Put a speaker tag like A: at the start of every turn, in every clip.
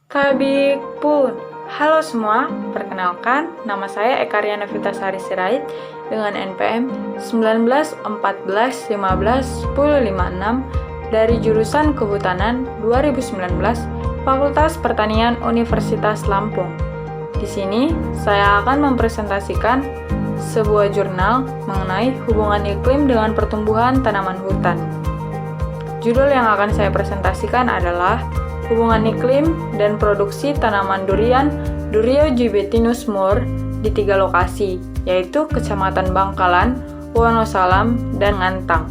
A: Kabikpun. Halo semua, perkenalkan nama saya Eka Riana Vitasari Sirait dengan NPM 1914151056 dari jurusan Kehutanan 2019 Fakultas Pertanian Universitas Lampung. Di sini saya akan mempresentasikan sebuah jurnal mengenai hubungan iklim dengan pertumbuhan tanaman hutan. Judul yang akan saya presentasikan adalah Hubungan Iklim dan Produksi Tanaman Durian Durio Gibbetinus Moore di 3 lokasi, yaitu Kecamatan Bangkalan, Wonosalam, dan Ngantang.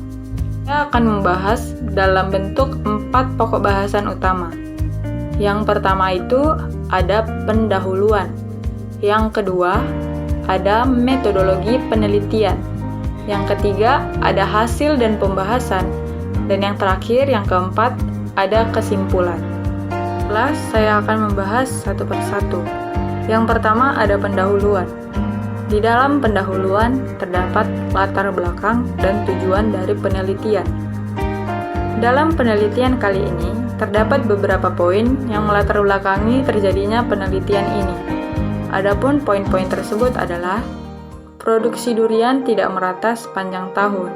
A: Saya akan membahas dalam bentuk 4 pokok bahasan utama. Yang pertama itu ada pendahuluan. Yang kedua ada metodologi penelitian. Yang ketiga ada hasil dan pembahasan. Dan yang terakhir, yang keempat, ada kesimpulan. Saya akan membahas satu persatu. Yang pertama ada pendahuluan. Di dalam pendahuluan terdapat latar belakang dan tujuan dari penelitian. Dalam penelitian kali ini, terdapat beberapa poin yang melatar belakangi terjadinya penelitian ini. Adapun poin-poin tersebut adalah produksi durian tidak merata sepanjang tahun,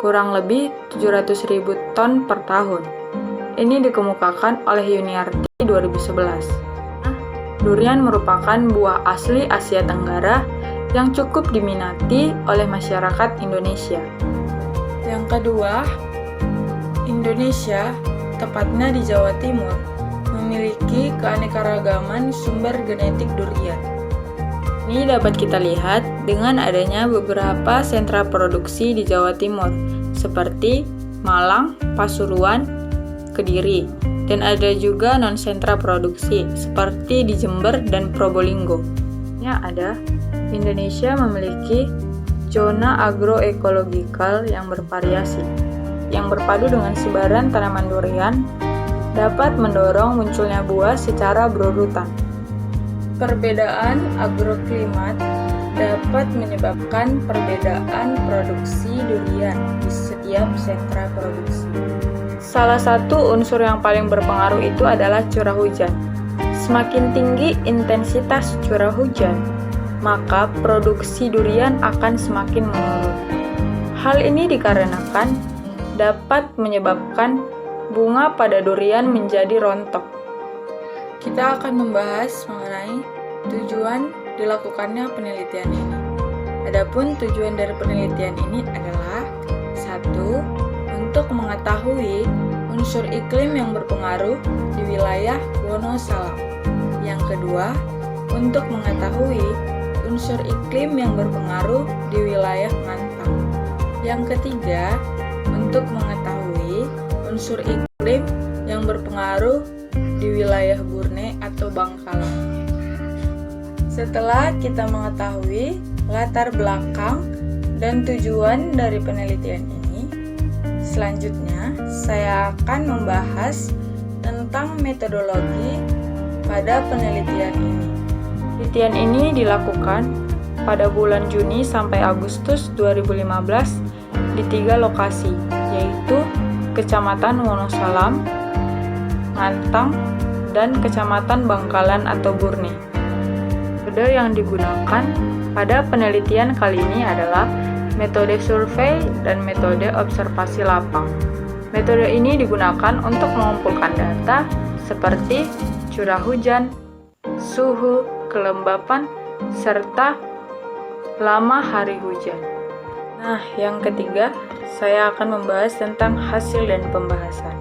A: kurang lebih 700.000 ton per tahun. Ini dikemukakan oleh Yuniarti 2011. Durian merupakan buah asli Asia Tenggara yang cukup diminati oleh masyarakat Indonesia. Yang kedua, Indonesia, tepatnya di Jawa Timur, memiliki keanekaragaman sumber genetik durian. Ini dapat kita lihat dengan adanya beberapa sentra produksi di Jawa Timur, seperti Malang, Pasuruan, Kediri, dan ada juga non-sentra produksi seperti di Jember dan Probolinggo. Indonesia memiliki zona agroekologikal yang bervariasi, yang berpadu dengan sebaran tanaman durian dapat mendorong munculnya buah secara berurutan. Perbedaan agroklimat dapat menyebabkan perbedaan produksi durian di setiap sentra produksi. Salah satu unsur yang paling berpengaruh itu adalah curah hujan. Semakin tinggi intensitas curah hujan, maka produksi durian akan semakin menurun. Hal ini dikarenakan dapat menyebabkan bunga pada durian menjadi rontok. Kita akan membahas mengenai tujuan dilakukannya penelitian ini. Adapun tujuan dari penelitian ini adalah 1. Untuk mengetahui unsur iklim yang berpengaruh di wilayah Wonosalam. Yang kedua, untuk mengetahui unsur iklim yang berpengaruh di wilayah Ngantang. Yang ketiga, untuk mengetahui unsur iklim yang berpengaruh di wilayah Burne atau Bangkalan. Setelah kita mengetahui latar belakang dan tujuan dari penelitian ini, selanjutnya saya akan membahas tentang metodologi pada penelitian ini. Penelitian ini dilakukan pada bulan Juni sampai Agustus 2015 di 3 lokasi, yaitu Kecamatan Wonosalam, Ngantang, dan Kecamatan Bangkalan atau Burne. Metode yang digunakan pada penelitian kali ini adalah metode survei dan metode observasi lapang. Metode ini digunakan untuk mengumpulkan data seperti curah hujan, suhu, kelembapan, serta lama hari hujan. Yang ketiga, saya akan membahas tentang hasil dan pembahasan.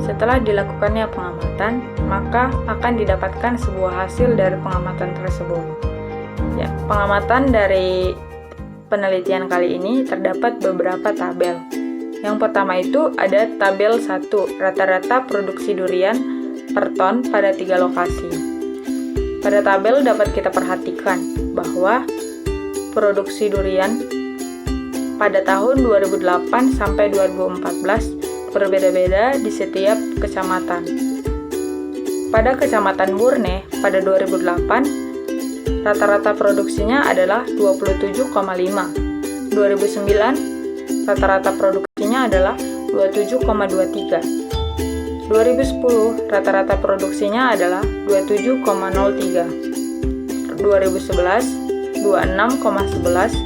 A: Setelah dilakukannya pengamatan, maka akan didapatkan sebuah hasil dari pengamatan tersebut. Pengamatan dari penelitian kali ini terdapat beberapa tabel. Yang pertama itu ada tabel 1, rata-rata produksi durian per ton pada 3 lokasi. Pada tabel dapat kita perhatikan bahwa produksi durian pada tahun 2008 sampai 2014 berbeda-beda di setiap kecamatan. Pada Kecamatan Burne pada 2008 rata-rata produksinya adalah 27,5. 2009 rata-rata produksinya adalah 27,23. 2010 rata-rata produksinya adalah 27,03, 2011 26,11,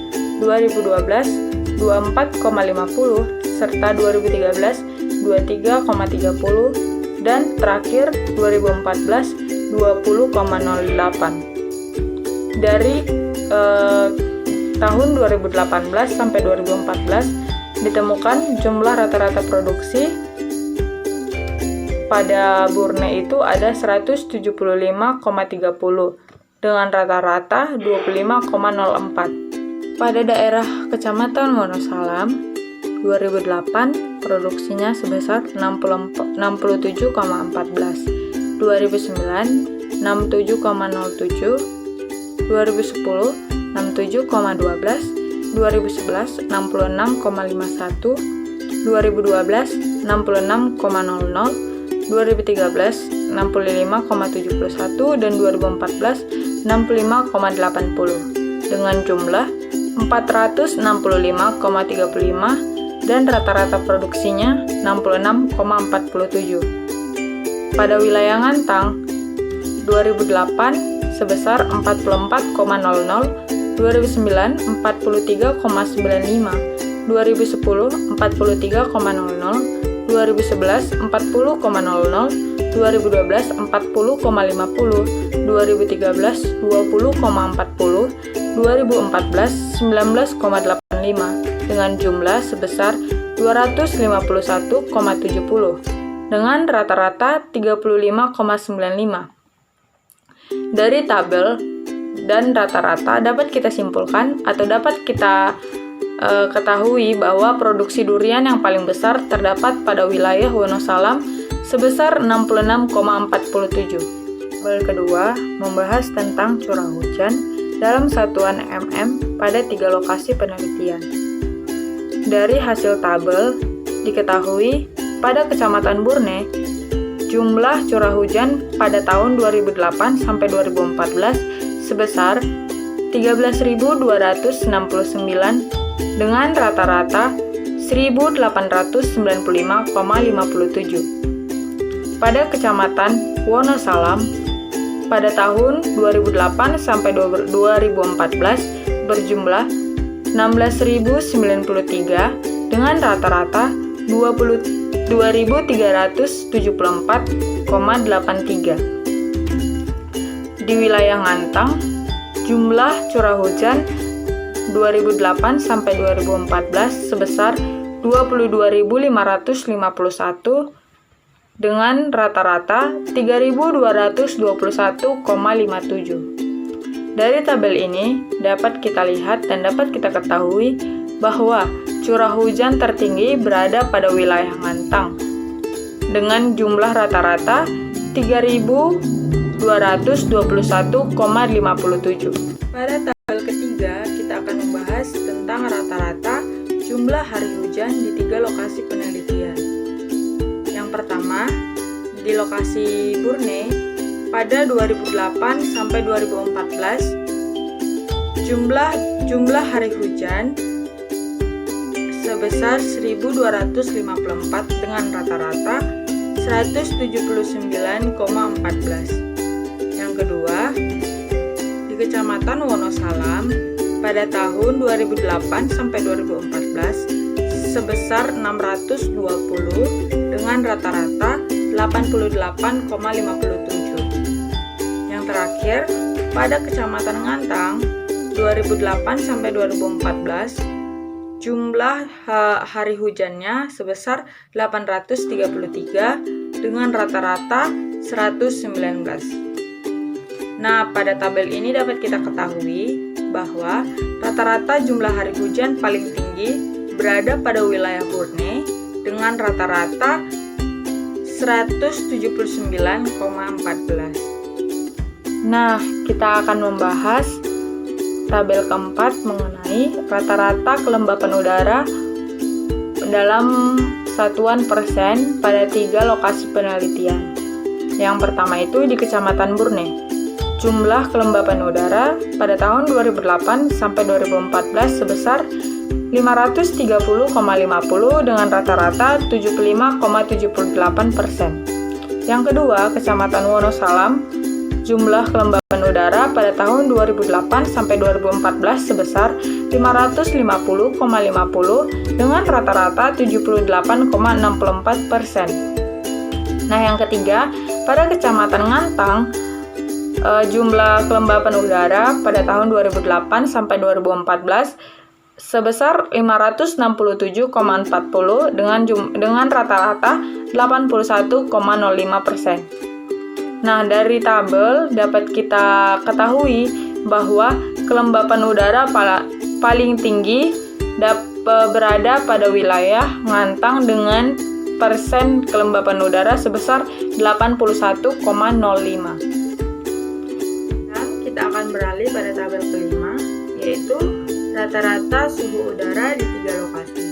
A: 2012 24,50, serta 2013 23,30, dan terakhir 2014 20,08. Dari tahun 2018 sampai 2014 ditemukan jumlah rata-rata produksi pada Borneo itu ada 175,30 dengan rata-rata 25,04. Pada daerah Kecamatan Wonosalam 2008 produksinya sebesar 67,14, 2009 67,07, 2010 67,12, 2011 66,51, 2012 66,00, 2013 65,71, dan 2014 65,80 dengan jumlah 465,35 dan rata-rata produksinya 66,47. Pada wilayah Ngantang 2008 sebesar 44,00, 2009 43,95, 2010 43,00, 2011 40,00, 2012 40,50, 2013 20,40, 2014 19,85 dengan jumlah sebesar 251,70 dengan rata-rata 35,95. Dari tabel dan rata-rata dapat kita simpulkan atau dapat kita ketahui bahwa produksi durian yang paling besar terdapat pada wilayah Wonosalam sebesar 66,47. Tabel kedua membahas tentang curah hujan dalam satuan mm pada 3 lokasi penelitian. Dari hasil tabel diketahui pada Kecamatan Borneo jumlah curah hujan pada tahun 2008 sampai 2014 sebesar 13.269 dengan rata-rata 1.895,57. Pada Kecamatan Wonosalam pada tahun 2008 sampai 2014 berjumlah 16.093 dengan rata-rata 22.374,83. Di wilayah Ngantang, jumlah curah hujan 2008 sampai 2014 sebesar 22.551 dengan rata-rata 3.221,57. Dari tabel ini dapat kita lihat dan dapat kita ketahui bahwa curah hujan tertinggi berada pada wilayah Ngantang dengan jumlah rata-rata 3.221,57. Pada tabel ketiga kita akan membahas tentang rata-rata jumlah hari hujan di 3 lokasi penelitian. Yang pertama, di lokasi Borneo pada 2008 sampai 2014 jumlah hari hujan sebesar 1.254 dengan rata-rata 179,14. Yang kedua, di Kecamatan Wonosalam pada tahun 2008 sampai 2014 sebesar 620 dengan rata-rata 88,57. Yang terakhir, pada Kecamatan Ngantang 2008 sampai 2014 jumlah hari hujannya sebesar 833 dengan rata-rata 119. Nah, pada tabel ini dapat kita ketahui bahwa rata-rata jumlah hari hujan paling tinggi berada pada wilayah Borneo dengan rata-rata 179,14. Nah, kita akan membahas tabel keempat mengenai rata-rata kelembapan udara dalam satuan persen pada 3 lokasi penelitian. Yang pertama itu di Kecamatan Borneo. Jumlah kelembapan udara pada tahun 2008 sampai 2014 sebesar 530,50 dengan rata-rata 75,78%. Yang kedua, Kecamatan Wonosalam, jumlah kelembapan udara pada tahun 2008 sampai 2014 sebesar 550,50 dengan rata-rata 78,64%. Nah, yang ketiga, pada Kecamatan Ngantang, jumlah kelembapan udara pada tahun 2008 sampai 2014 sebesar 567,40 dengan rata-rata 81,05%. Nah, dari tabel dapat kita ketahui bahwa kelembapan udara paling tinggi berada pada wilayah Ngantang dengan persen kelembapan udara sebesar 81,05. Dan kita akan beralih pada tabel kelima, yaitu rata-rata suhu udara di 3 lokasi.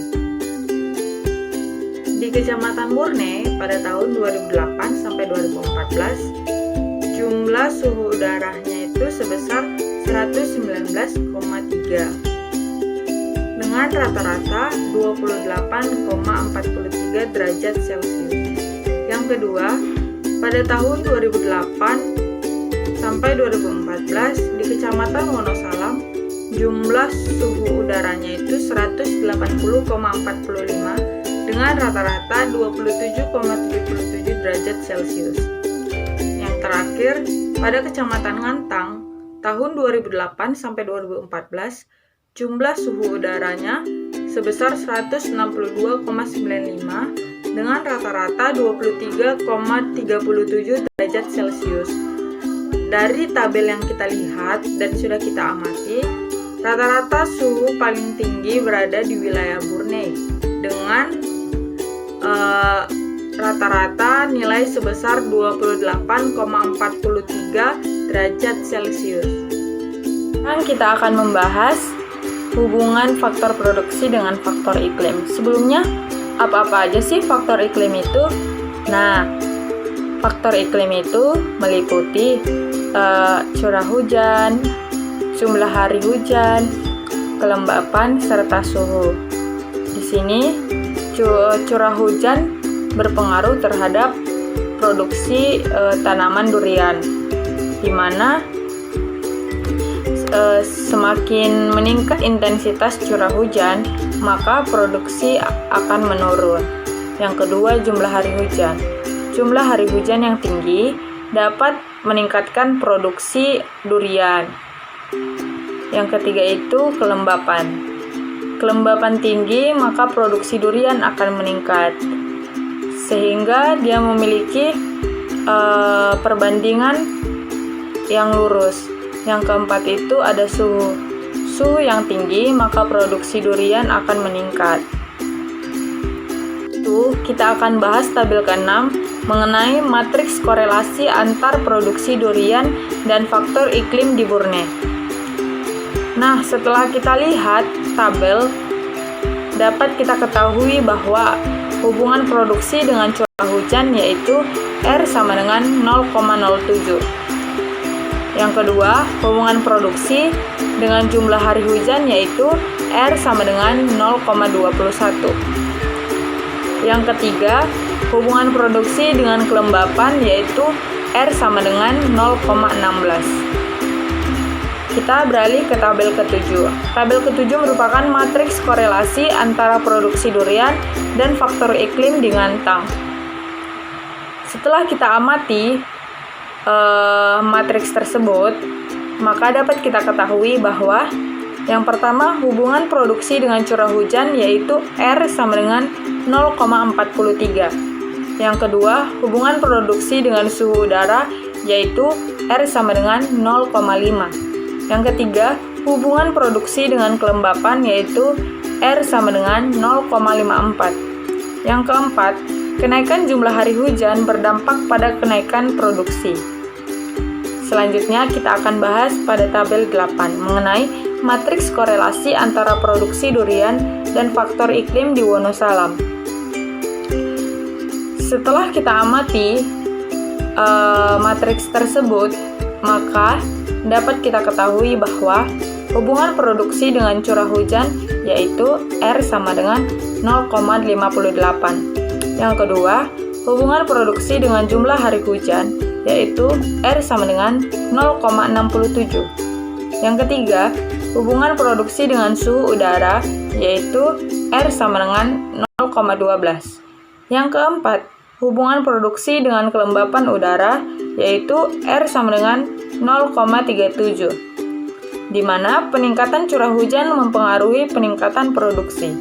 A: Di Kecamatan Burne pada tahun 2008 sampai 2014, jumlah suhu udaranya itu sebesar 119,3 dengan rata-rata 28,43 derajat Celcius. Yang kedua, pada tahun 2008 sampai 2014 di Kecamatan Wonosalam, jumlah suhu udaranya itu 180,45 dengan rata-rata 27,77 derajat Celcius. Yang terakhir, pada Kecamatan Ngantang, tahun 2008 sampai 2014, jumlah suhu udaranya sebesar 162,95 dengan rata-rata 23,37 derajat Celcius. Dari tabel yang kita lihat dan sudah kita amati, rata-rata suhu paling tinggi berada di wilayah Burne dengan rata-rata nilai sebesar 28,43 derajat Celcius. Sekarang kita akan membahas hubungan faktor produksi dengan faktor iklim. Sebelumnya, apa-apa aja sih faktor iklim itu? Nah, faktor iklim itu meliputi curah hujan, jumlah hari hujan, kelembapan, serta suhu. Di sini, curah hujan berpengaruh terhadap produksi tanaman durian, di mana semakin meningkat intensitas curah hujan, maka produksi akan menurun. Yang kedua, jumlah hari hujan. Jumlah hari hujan yang tinggi dapat meningkatkan produksi durian. Yang ketiga itu kelembapan. Kelembapan tinggi, maka produksi durian akan meningkat, sehingga dia memiliki perbandingan yang lurus. Yang keempat itu ada suhu. Suhu yang tinggi, maka produksi durian akan meningkat. Itu kita akan bahas tabel ke-6 mengenai matriks korelasi antar produksi durian dan faktor iklim di Burne. Nah, setelah kita lihat tabel, dapat kita ketahui bahwa hubungan produksi dengan curah hujan yaitu R sama dengan 0,07. Yang kedua, hubungan produksi dengan jumlah hari hujan yaitu R sama dengan 0,21. Yang ketiga, hubungan produksi dengan kelembapan yaitu R sama dengan 0,16. Kita beralih ke tabel ke-7. Tabel ke-7 merupakan matriks korelasi antara produksi durian dan faktor iklim di Ngantang. Setelah kita amati matriks tersebut, maka dapat kita ketahui bahwa yang pertama, hubungan produksi dengan curah hujan yaitu R sama dengan 0,43. Yang kedua, hubungan produksi dengan suhu udara yaitu R sama dengan 0,5. Yang ketiga, hubungan produksi dengan kelembapan yaitu R sama dengan 0,54. Yang keempat, kenaikan jumlah hari hujan berdampak pada kenaikan produksi. Selanjutnya kita akan bahas pada tabel 8 mengenai matriks korelasi antara produksi durian dan faktor iklim di Wonosalam. Setelah kita amati matriks tersebut, maka dapat kita ketahui bahwa hubungan produksi dengan curah hujan yaitu R sama dengan 0,58. Yang kedua, hubungan produksi dengan jumlah hari hujan, yaitu R sama dengan 0,67. Yang ketiga, hubungan produksi dengan suhu udara, yaitu R sama dengan 0,12. Yang keempat, hubungan produksi dengan kelembapan udara, yaitu R sama dengan 0,37, di mana peningkatan curah hujan mempengaruhi peningkatan produksi.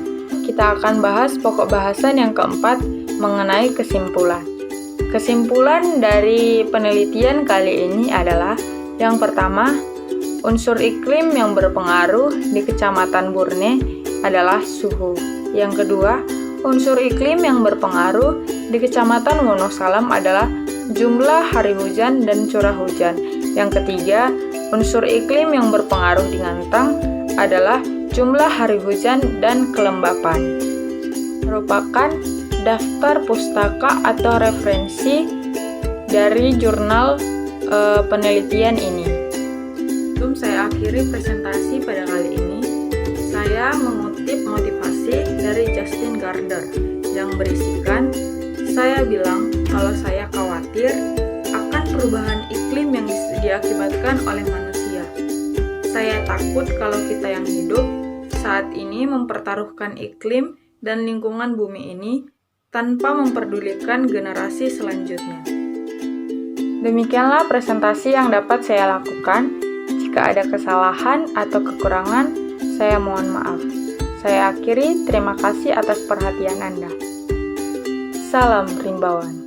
A: Kita akan bahas pokok bahasan yang keempat mengenai kesimpulan. Kesimpulan dari penelitian kali ini adalah yang pertama, unsur iklim yang berpengaruh di Kecamatan Burne adalah suhu. Yang kedua, unsur iklim yang berpengaruh di Kecamatan Wonosalam adalah jumlah hari hujan dan curah hujan. Yang ketiga, unsur iklim yang berpengaruh di Ngantang adalah jumlah hari hujan dan kelembapan. Merupakan daftar pustaka atau referensi dari jurnal penelitian ini. Sebelum saya akhiri presentasi pada kali ini, saya mengutip motivasi dari Justin Gardner yang berisikan, "Saya bilang kalau saya khawatir akan perubahan iklim yang diakibatkan oleh manusia. Saya takut kalau kita yang hidup saat ini mempertaruhkan iklim dan lingkungan bumi ini tanpa memperdulikan generasi selanjutnya." Demikianlah presentasi yang dapat saya lakukan. Jika ada kesalahan atau kekurangan, saya mohon maaf. Saya akhiri, terima kasih atas perhatian Anda. Salam Rimbawan.